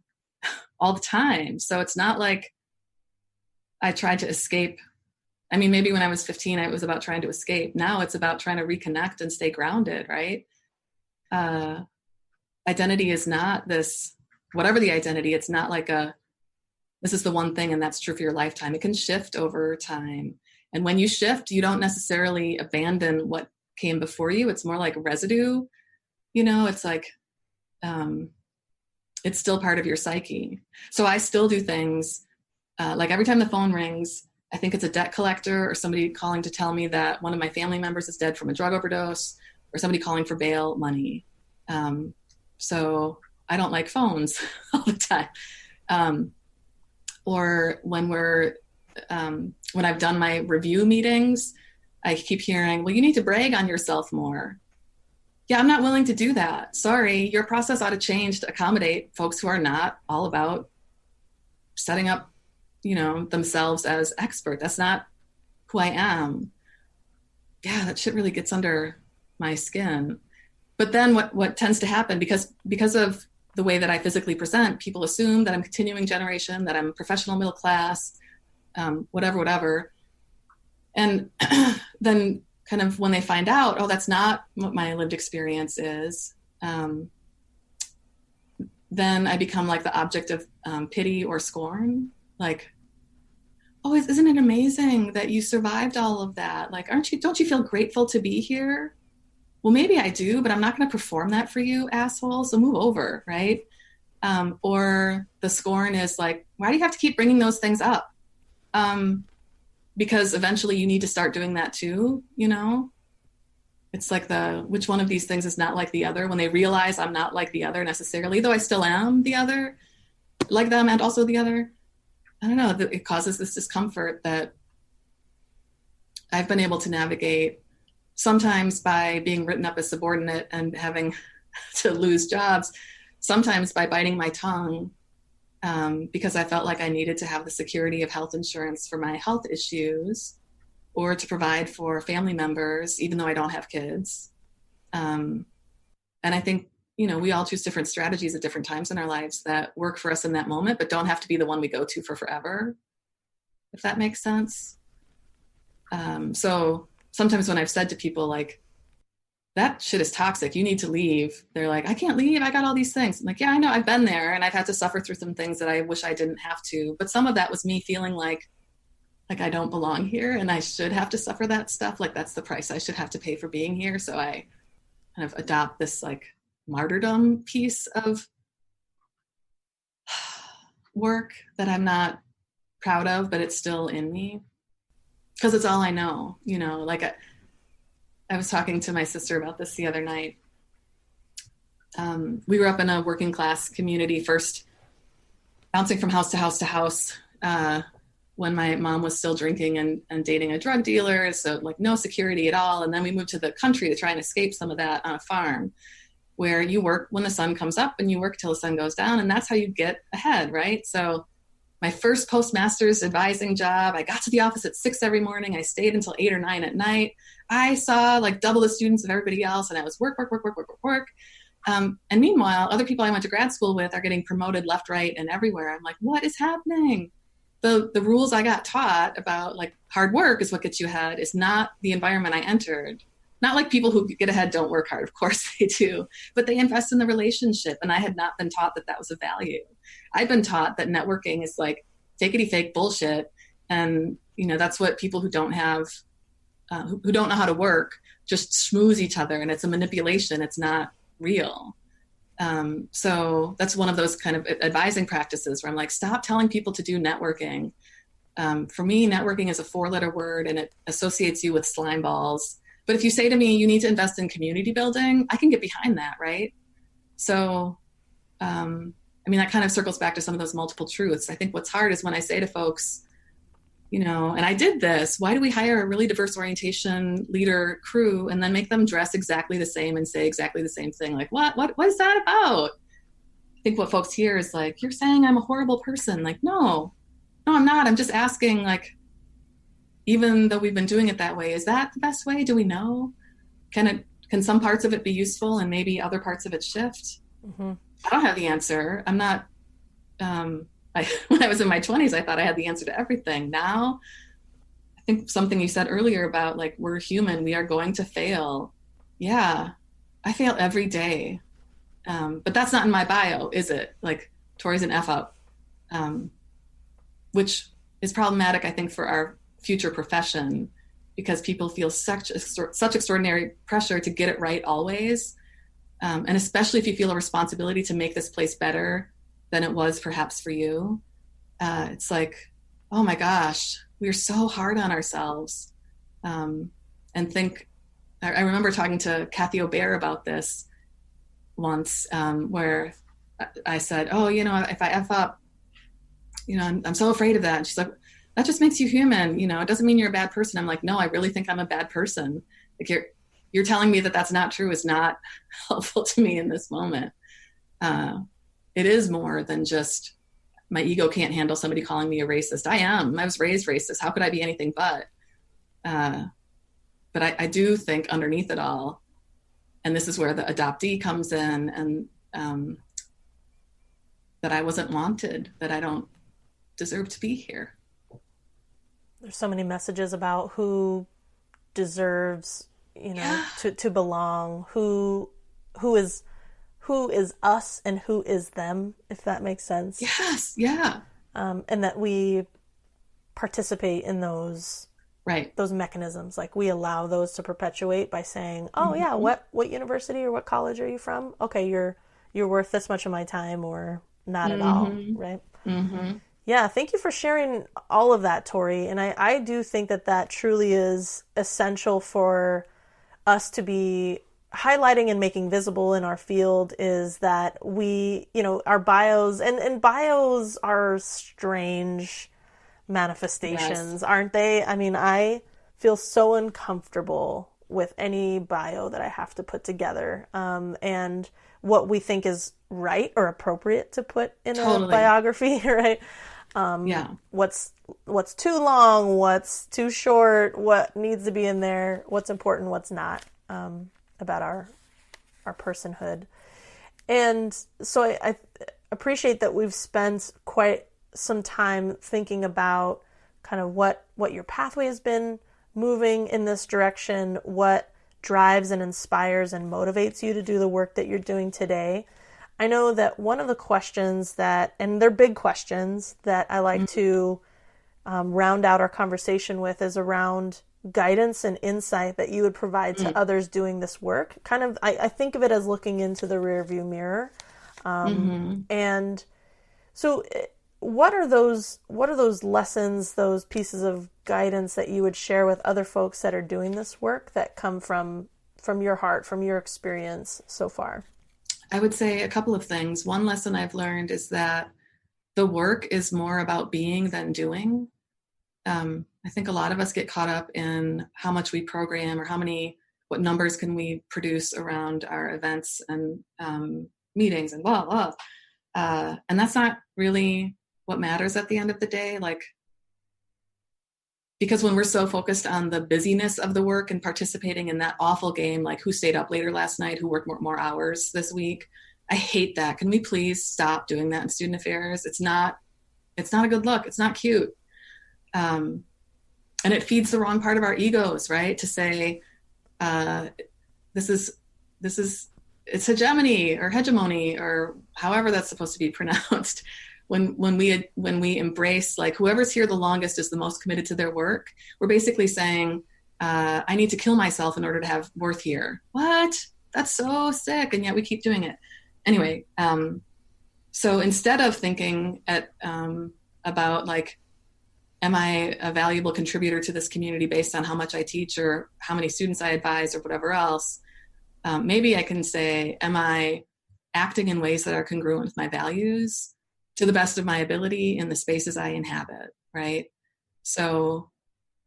all the time. So it's not like I tried to escape. I mean, maybe when I was 15, it was about trying to escape. Now it's about trying to reconnect and stay grounded, right? Identity is not this, whatever the identity, it's not like this is the one thing and that's true for your lifetime. It can shift over time. And when you shift, you don't necessarily abandon what came before you. It's more like residue. It's like it's still part of your psyche. So I still do things like every time the phone rings, I think it's a debt collector or somebody calling to tell me that one of my family members is dead from a drug overdose, or somebody calling for bail money. So I don't like phones all the time. Or when when I've done my review meetings, I keep hearing, well, you need to brag on yourself more. Yeah, I'm not willing to do that. Sorry, your process ought to change to accommodate folks who are not all about setting up, themselves as expert. That's not who I am. Yeah, that shit really gets under my skin. But then what tends to happen, because of the way that I physically present, people assume that I'm continuing generation, that I'm professional middle class, whatever. And then kind of when they find out, oh, that's not what my lived experience is, then I become like the object of pity or scorn. Like, oh, isn't it amazing that you survived all of that? Like, don't you feel grateful to be here? Well, maybe I do, but I'm not going to perform that for you, asshole. So move over, right? Or the scorn is like, why do you have to keep bringing those things up? Because eventually you need to start doing that too, It's like which one of these things is not like the other, when they realize I'm not like the other necessarily, though I still am the other, like them and also the other. I don't know, it causes this discomfort that I've been able to navigate, sometimes by being written up as subordinate and having to lose jobs, sometimes by biting my tongue, because I felt like I needed to have the security of health insurance for my health issues, or to provide for family members, even though I don't have kids. And I think, we all choose different strategies at different times in our lives that work for us in that moment, but don't have to be the one we go to for forever, if that makes sense. So sometimes when I've said to people like, that shit is toxic, you need to leave, they're like, I can't leave, I got all these things. I'm like, yeah, I know, I've been there, and I've had to suffer through some things that I wish I didn't have to. But some of that was me feeling like I don't belong here, and I should have to suffer that stuff. Like, that's the price I should have to pay for being here. So I kind of adopt this like martyrdom piece of work that I'm not proud of, but it's still in me because it's all I know. Like I was talking to my sister about this the other night. We grew up in a working class community, first bouncing from house to house to house, when my mom was still drinking and dating a drug dealer. So like no security at all. And then we moved to the country to try and escape some of that on a farm where you work when the sun comes up and you work till the sun goes down. And that's how you get ahead, right? So my first postmaster's advising job, I got to the office at 6 every morning. I stayed until 8 or 9 at night. I saw like double the students of everybody else, and I was work. And meanwhile, other people I went to grad school with are getting promoted left, right, and everywhere. I'm like, what is happening? The rules I got taught about like hard work is what gets you ahead is not the environment I entered. Not like people who get ahead don't work hard. Of course they do, but they invest in the relationship. And I had not been taught that was a value. I'd been taught that networking is like takety fake bullshit. And, that's what people who don't have, who don't know how to work, just schmooze each other. And it's a manipulation. It's not real. So that's one of those kind of advising practices where I'm like, stop telling people to do networking. For me, networking is a 4-letter word and it associates you with slime balls. But if you say to me, you need to invest in community building, I can get behind that, right? So, that kind of circles back to some of those multiple truths. I think what's hard is when I say to folks, and I did this, why do we hire a really diverse orientation leader crew and then make them dress exactly the same and say exactly the same thing? Like, what is that about? I think what folks hear is like, you're saying I'm a horrible person. Like, no, I'm not. I'm just asking, like, even though we've been doing it that way, is that the best way? Do we know? Can some parts of it be useful and maybe other parts of it shift? Mm-hmm. I don't have the answer. I'm not, when I was in my 20s, I thought I had the answer to everything. Now, I think something you said earlier about like, we're human, we are going to fail. Yeah, I fail every day. But that's not in my bio, is it? Like, Tori's an F up, which is problematic, I think, for our future profession, because people feel such extraordinary pressure to get it right always. And especially if you feel a responsibility to make this place better than it was perhaps for you. It's like, oh my gosh, we're so hard on ourselves. And I remember talking to Kathy O'Bear about this once, where I said, oh, if I F up, I'm so afraid of that. And she's like, that just makes you human. It doesn't mean you're a bad person. I'm like, no, I really think I'm a bad person. Like you're telling me that that's not true is not helpful to me in this moment. It is more than just my ego can't handle somebody calling me a racist. I was raised racist. How could I be anything but? But I do think underneath it all, and this is where the adoptee comes in, and that I wasn't wanted, that I don't deserve to be here. There's so many messages about who deserves, to belong, who is us and who is them, if that makes sense. Yes, yeah. And that we participate in those mechanisms. Like we allow those to perpetuate by saying, oh yeah, what university or what college are you from? Okay, you're worth this much of my time, or not at all, right? Mm-hmm. Yeah, thank you for sharing all of that, Tori. And I do think that truly is essential for us to be highlighting and making visible in our field, is that we, our bios, and bios are strange manifestations, aren't they? I mean, I feel so uncomfortable with any bio that I have to put together, and what we think is right or appropriate to put in a biography, right? What's too long, what's too short, what needs to be in there, what's important, what's not, about our personhood. And so I appreciate that we've spent quite some time thinking about kind of what your pathway has been moving in this direction, what drives and inspires and motivates you to do the work that you're doing today. I know that one of the questions and they're big questions that I like to round out our conversation with, is around guidance and insight that you would provide to others doing this work. Kind of, I think of it as looking into the rearview mirror. And so what are those lessons, those pieces of guidance that you would share with other folks that are doing this work that come from your heart, from your experience so far? I would say a couple of things. One lesson I've learned is that the work is more about being than doing. I think a lot of us get caught up in how much we program, or what numbers can we produce around our events and meetings and blah, blah. And that's not really what matters at the end of the day. Because when we're so focused on the busyness of the work and participating in that awful game, like who stayed up later last night, who worked more hours this week, I hate that. Can we please stop doing that in student affairs? It's not a good look. It's not cute. And it feeds the wrong part of our egos, right? To say, it's hegemony or however that's supposed to be pronounced. When we embrace, like, whoever's here the longest is the most committed to their work, we're basically saying, I need to kill myself in order to have worth here. What? That's so sick. And yet we keep doing it. Anyway, so instead of thinking about, like, am I a valuable contributor to this community based on how much I teach or how many students I advise or whatever else, maybe I can say, am I acting in ways that are congruent with my values to the best of my ability in the spaces I inhabit, right? So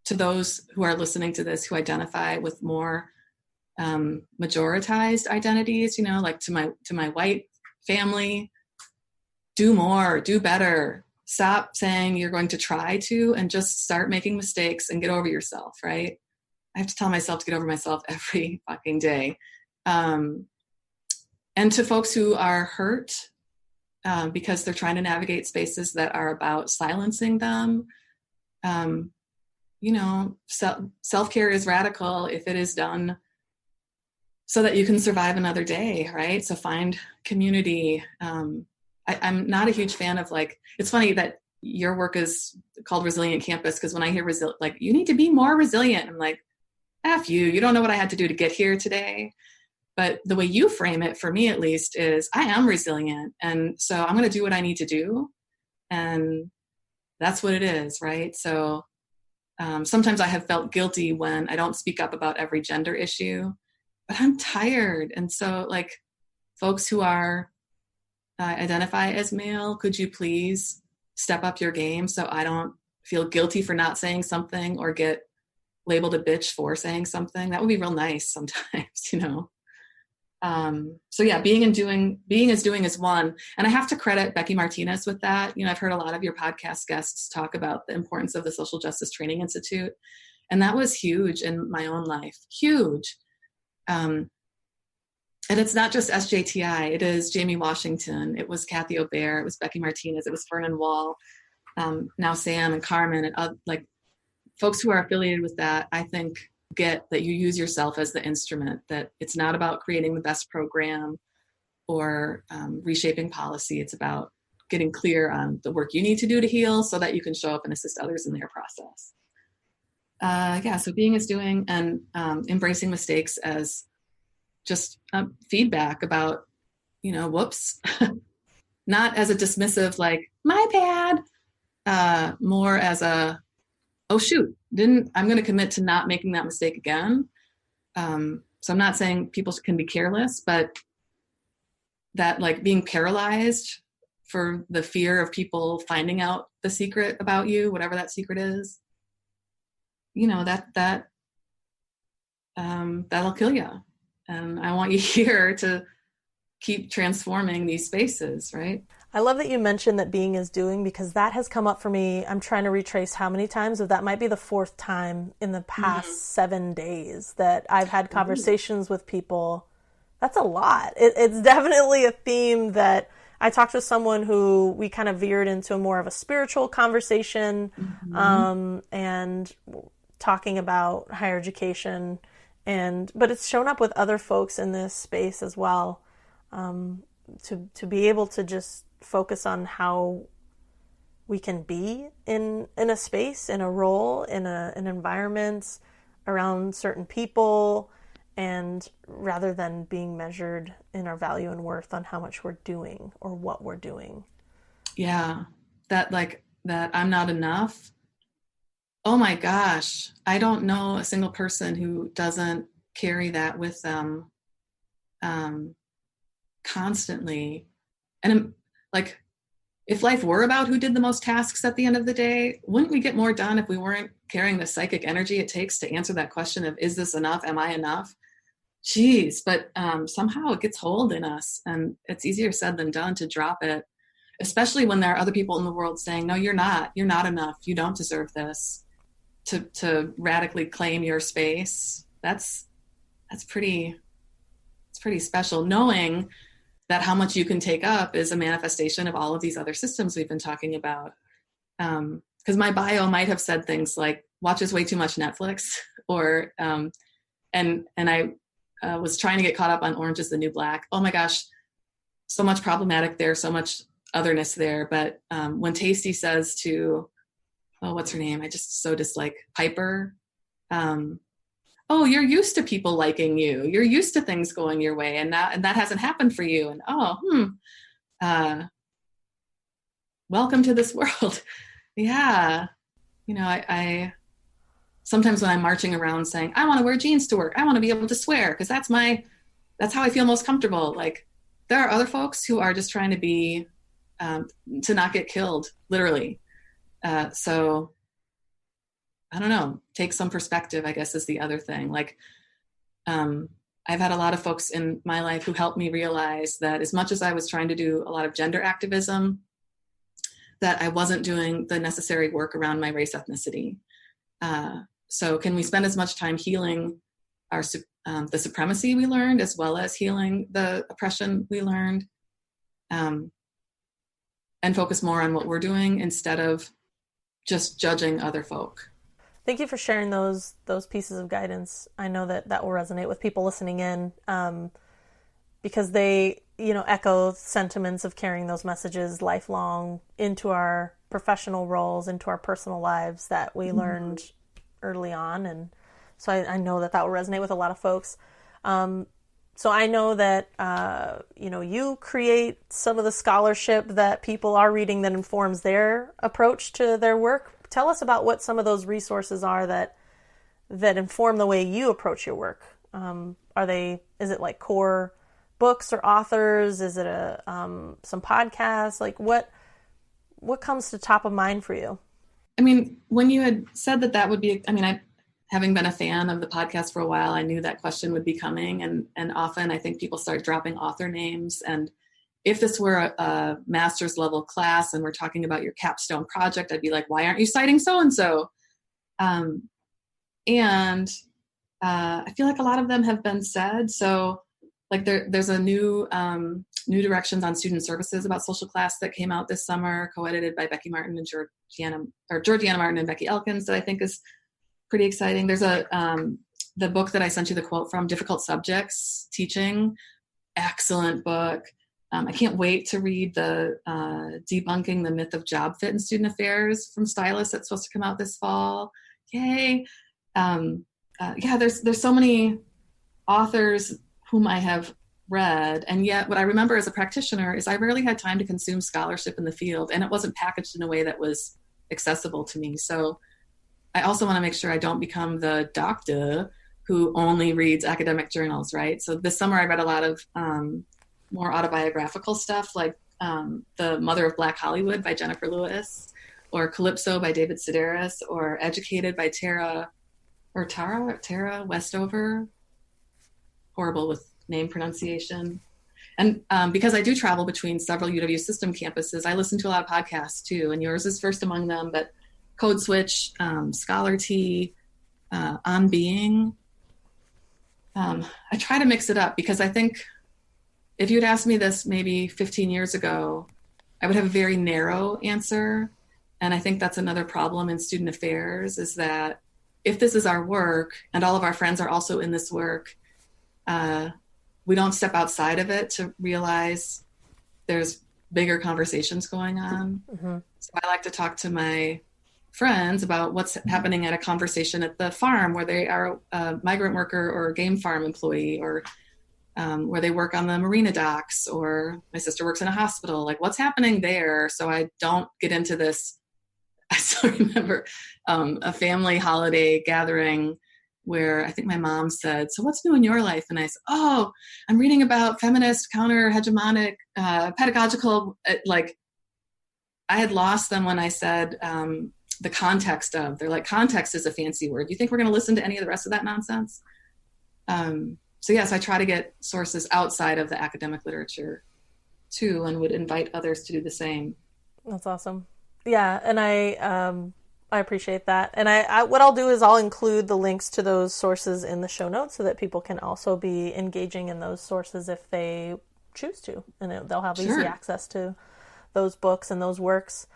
to those who are listening to this, who identify with more majoritized identities, like to my white family, do more, do better. Stop saying you're going to try to, and just start making mistakes and get over yourself, right? I have to tell myself to get over myself every fucking day. And to folks who are hurt because they're trying to navigate spaces that are about silencing them, self-care is radical if it is done so that you can survive another day, right? So find community. I'm not a huge fan of, like, it's funny that your work is called Resilient Campus, because when I hear you need to be more resilient, I'm like, F you don't know what I had to do to get here today. But the way you frame it, for me at least, is I am resilient. And so I'm going to do what I need to do. And that's what it is, right? So sometimes I have felt guilty when I don't speak up about every gender issue, but I'm tired. And so, like, folks who are identify as male, could you please step up your game so I don't feel guilty for not saying something or get labeled a bitch for saying something? That would be real nice sometimes, you know? So yeah, being is doing is one. And I have to credit Becky Martinez with that. You know, I've heard a lot of your podcast guests talk about the importance of the Social Justice Training Institute. And that was huge in my own life, huge. And it's not just SJTI, it is Jamie Washington, it was Kathy O'Bear, it was Becky Martinez, it was Vernon Wall, now Sam and Carmen, and like folks who are affiliated with that, I think get that you use yourself as the instrument, that it's not about creating the best program or reshaping policy. It's about getting clear on the work you need to do to heal so that you can show up and assist others in their process. So being is doing, and embracing mistakes as just feedback about, you know, whoops, not as a dismissive, like, my bad, more as a, oh shoot, I'm going to commit to not making that mistake again. So I'm not saying people can be careless, but that, like, being paralyzed for the fear of people finding out the secret about you, whatever that secret is, you know, that'll kill you. And I want you here to keep transforming these spaces, right? I love that you mentioned that being is doing, because that has come up for me. I'm trying to retrace how many times, but that might be the fourth time in the past 7 days that I've had conversations with people. That's a lot. It's definitely a theme that I talked with someone who we kind of veered into more of a spiritual conversation, and talking about higher education. But it's shown up with other folks in this space as well, to be able to just focus on how we can be in a space, in a role, in an environment, around certain people, and rather than being measured in our value and worth on how much we're doing or what we're doing. Yeah, that I'm not enough. Oh my gosh, I don't know a single person who doesn't carry that with them constantly. And like, if life were about who did the most tasks at the end of the day, wouldn't we get more done if we weren't carrying the psychic energy it takes to answer that question of, is this enough? Am I enough? Jeez, but somehow it gets hold in us, and it's easier said than done to drop it, especially when there are other people in the world saying, no, you're not enough. You don't deserve this. To radically claim your space, it's pretty special, knowing that how much you can take up is a manifestation of all of these other systems we've been talking about. Because my bio might have said things like, watches way too much Netflix, or and I was trying to get caught up on Orange is the New Black. Oh my gosh, so much problematic there, so much otherness there. But when Tasty says to, oh, what's her name? I just so dislike Piper. Oh, you're used to people liking you. You're used to things going your way, and that hasn't happened for you. And welcome to this world. Yeah, you know, I sometimes when I'm marching around saying, I want to wear jeans to work, I want to be able to swear because that's how I feel most comfortable. Like, there are other folks who are just trying to be to not get killed, literally. So I don't know, take some perspective, I guess, is the other thing. Like, I've had a lot of folks in my life who helped me realize that as much as I was trying to do a lot of gender activism, that I wasn't doing the necessary work around my race ethnicity. So can we spend as much time healing the supremacy we learned, as well as healing the oppression we learned, and focus more on what we're doing instead of just judging other folk? Thank you for sharing those pieces of guidance. I know that will resonate with people listening in, because they, echo sentiments of carrying those messages lifelong into our professional roles, into our personal lives that we learned early on. And so I know that will resonate with a lot of folks. So I know that, you create some of the scholarship that people are reading that informs their approach to their work. Tell us about what some of those resources are that inform the way you approach your work. Is it like core books or authors? Is it some podcasts? Like what comes to top of mind for you? I mean, when you had said that would be, having been a fan of the podcast for a while, I knew that question would be coming. And often I think people start dropping author names. And if this were a master's level class and we're talking about your capstone project, I'd be like, why aren't you citing so-and-so? And I feel like a lot of them have been said. So like there's a new directions on student services about social class that came out this summer, co-edited by Becky Martin and Georgiana Martin and Becky Elkins, that I think is pretty exciting. There's the book that I sent you the quote from, Difficult Subjects Teaching, excellent book. I can't wait to read the Debunking the Myth of Job Fit in Student Affairs from Stylus that's supposed to come out this fall. Yay. There's so many authors whom I have read, and yet what I remember as a practitioner is I rarely had time to consume scholarship in the field, and it wasn't packaged in a way that was accessible to me. So I also want to make sure I don't become the doctor who only reads academic journals, right? So this summer I read a lot of more autobiographical stuff, like The Mother of Black Hollywood by Jennifer Lewis, or Calypso by David Sedaris, or Educated by Tara Westover. Horrible with name pronunciation. And because I do travel between several UW system campuses, I listen to a lot of podcasts too, and yours is first among them, but Code Switch, Scholar T, On Being. I try to mix it up because I think if you'd asked me this maybe 15 years ago, I would have a very narrow answer. And I think that's another problem in student affairs, is that if this is our work and all of our friends are also in this work, we don't step outside of it to realize there's bigger conversations going on. Mm-hmm. So I like to talk to my friends about what's happening at a conversation at the farm where they are a migrant worker or a game farm employee, or where they work on the marina docks, or my sister works in a hospital. Like, what's happening there? So I don't get into this. I still remember a family holiday gathering where I think my mom said, so what's new in your life? And I said, oh, I'm reading about feminist, counter-hegemonic, pedagogical, like I had lost them when I said the context of, they're like, context is a fancy word. You think we're going to listen to any of the rest of that nonsense? So yes, I try to get sources outside of the academic literature too, and would invite others to do the same. That's awesome. Yeah. And I appreciate that. And I what I'll do is I'll include the links to those sources in the show notes so that people can also be engaging in those sources if they choose to, and they'll have easy access to those books and those works.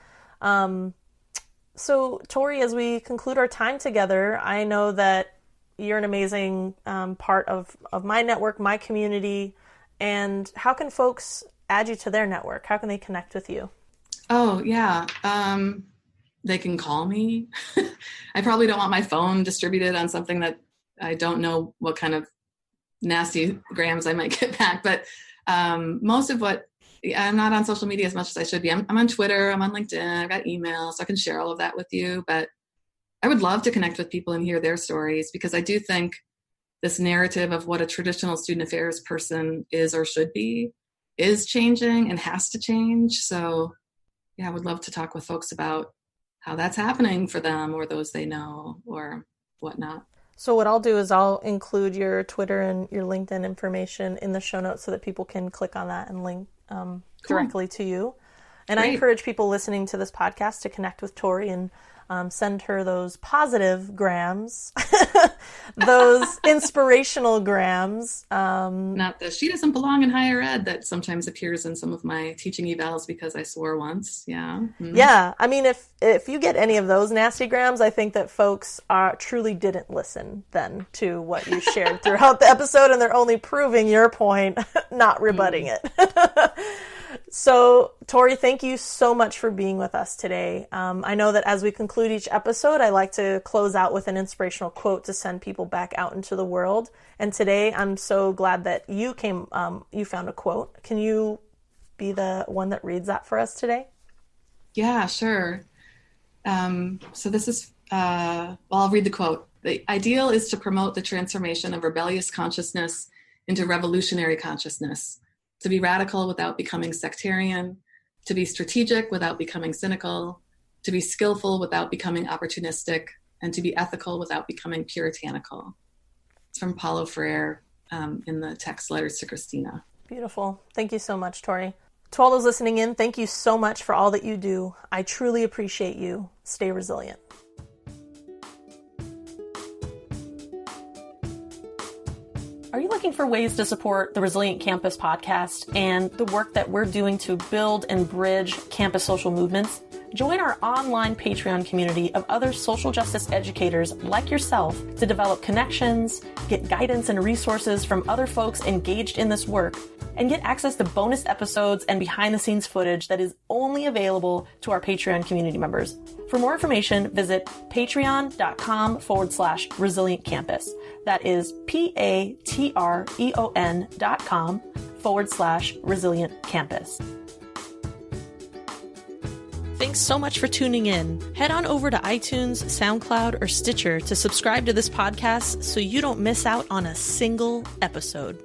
So Tori, as we conclude our time together, I know that you're an amazing part of my network, my community, and how can folks add you to their network? How can they connect with you? Oh, yeah. They can call me. I probably don't want my phone distributed on something that I don't know what kind of nasty grams I might get back. But most of what, I'm not on social media as much as I should be. I'm on Twitter, I'm on LinkedIn, I've got email, so I can share all of that with you. But I would love to connect with people and hear their stories, because I do think this narrative of what a traditional student affairs person is or should be is changing and has to change. So yeah, I would love to talk with folks about how that's happening for them or those they know or whatnot. So what I'll do is I'll include your Twitter and your LinkedIn information in the show notes so that people can click on that and link directly to you. And Great. I encourage people listening to this podcast to connect with Tori and send her those positive grams, those inspirational grams. Not the, she doesn't belong in higher ed that sometimes appears in some of my teaching evals because I swore once. Yeah. Mm-hmm. Yeah. I mean, if you get any of those nasty grams, I think that folks truly didn't listen then to what you shared throughout the episode, and they're only proving your point, not rebutting it. So, Tori, thank you so much for being with us today. I know that as we conclude each episode, I like to close out with an inspirational quote to send people back out into the world. And today, I'm so glad that you found a quote. Can you be the one that reads that for us today? Yeah, sure. So this is, I'll read the quote. The ideal is to promote the transformation of rebellious consciousness into revolutionary consciousness, to be radical without becoming sectarian, to be strategic without becoming cynical, to be skillful without becoming opportunistic, and to be ethical without becoming puritanical. It's from Paulo Freire in the text Letters to Christina. Beautiful. Thank you so much, Tori. To all those listening in, thank you so much for all that you do. I truly appreciate you. Stay resilient. Are you looking for ways to support the Resilient Campus podcast and the work that we're doing to build and bridge campus social movements? Join our online Patreon community of other social justice educators like yourself to develop connections, get guidance and resources from other folks engaged in this work, and get access to bonus episodes and behind-the-scenes footage that is only available to our Patreon community members. For more information, visit patreon.com/Resilient Campus. That is patreon.com/Resilient Campus. Thanks so much for tuning in. Head on over to iTunes, SoundCloud, or Stitcher to subscribe to this podcast so you don't miss out on a single episode.